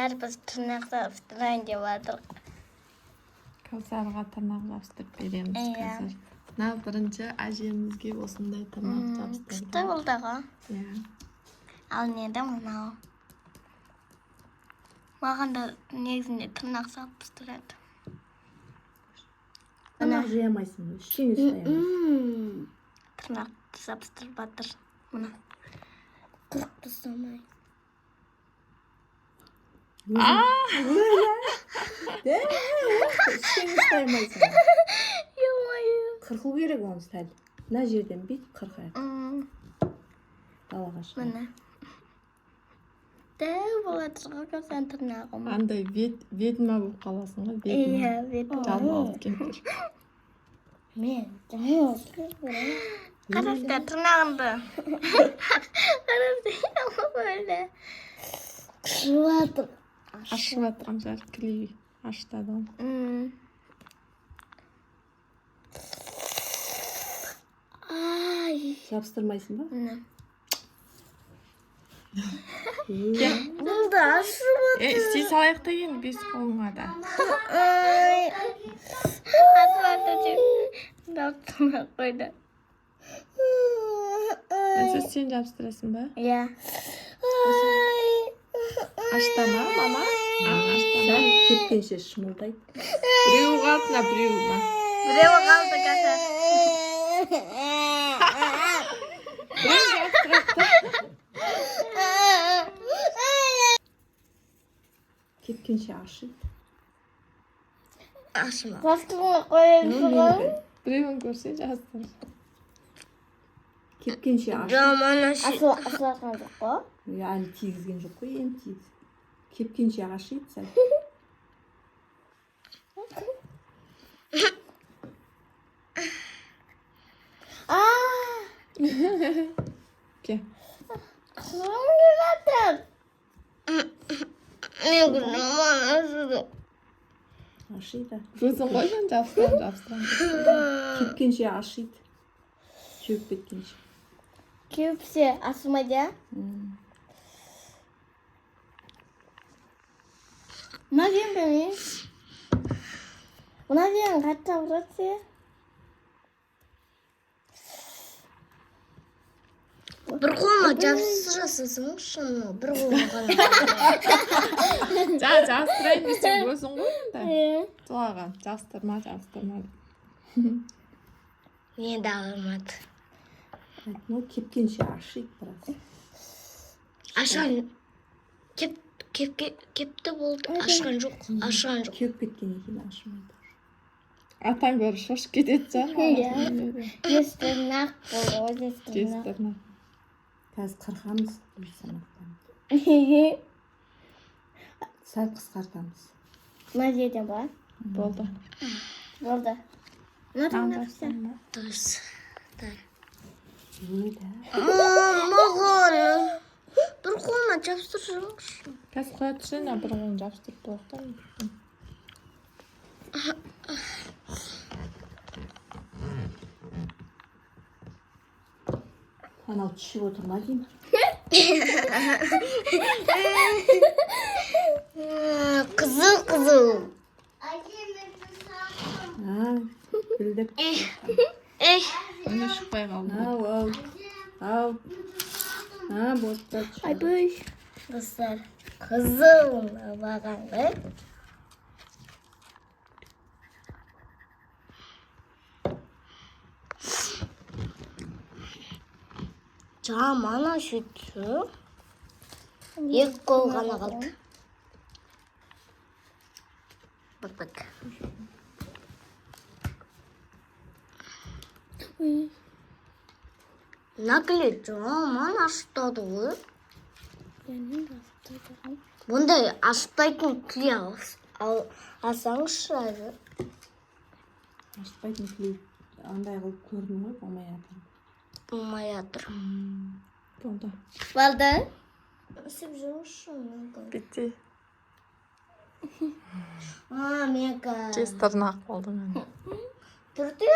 Biz tırnakta ıftırayın деп жатыр. Кәусарға тырнақ жабыстырып береміз қазір. Мына бірінші әжемізге осындай тырнақ жабыстырды. Күшті болды ғой. Иә. Ал неде мынау? Маған да негізінде тырнақ жабыстырады. Тырнақ жия алмайсың, ештеңе ұстай алмайсың. Тырнақты жабыстырып жатыр. Мына. Қырық тастамай. Ештеңе ұстай алмайсың. Қырқу керек оны сәл. Мына жерден бүйт қырқайық. Далаға шығайық. Міне. Дәу болады ғой сен тырнағым. Андай ведьма болып қаласың ғой, ведьма. Иә, ведьма. Жалмауыз кемпір. Мен жалмауыз кемпір. Қарапта тырнағымды. Қарапта böyle. Қышып жатыр. Ашып жатқан жар клей аштады ғой. Ай. Жабыстырмайсың ба? Міне. Бұл да ашып жатыр. Істей салайық та енді бес қолыңа да. Ай. Ашып жатыр. Жабыстырмай қойды. Сен жабыстырасың ба? Иә. Аштама, мама. Сәл кеткенше шымылдайды. Біреу қалды, біреу ма? Біреу қалды қазір. Кеткенше ашиды. Ашыма. Жабыстырмай қояйын. Біреуін көрсе жабыстыр. Кеткенше ашиды. Жаман ашылған жоқ қой. Әлі тигізген жоқ қой, енді тигіз. Кеткенше ашиды сәл. Ке. Қырым келіп жатыр. Мен күніман ашыды. Ашиды. Өзің ғой мен жабыстырам. Кеткенше ашиды. Кеуіп кеткенше. Кеуіпсе ашымайды. Мына жерін бермейін. Мына жерін қатты ауырады. Бір қолыма жабыстырасың, бір қолыма ғана. Жабыстырайын десең өзің ғой енді. Жылаған, жабыстырма. Мен де ауырмады. Кеткенше ашиды біраз. Ашқан кепті болды. Ашқан жоқ. Кеуіп кеткен екен ашымайды. Атаң бәрі шошып кетеді жан. Жестірнақ болды. Жестірнақ. Қазір қырқамыз, санақтамыз. Сәл қысқартамыз. Мына жерден ба? Болды. Болды. Таңдасың ба? Дұрыс. Маған. Бір қолыма жабыстырсаңшы. Қазір қоя тұрсың, бір қолын жабыстырып тоқтам. Анау түсіп отыр ма деймін? Қызыл. Білдік. Оны шықпай қалды. Ау. Бостат. Айбай. Қыздар. Қызыл маған ғой. Жаман ашыды. Екі қол ғана қалды. Бak. Nakli жаман ашытады ғой. Бұндай ашытпайтын клей алсаңызшы әлі. Ашытпайтын клей андай қылып көрдің ғой, Болмай жатыр. Болды. Болды. Сіп жүрші. Бітті. Мека. Жестірнақ болды мен. Түрде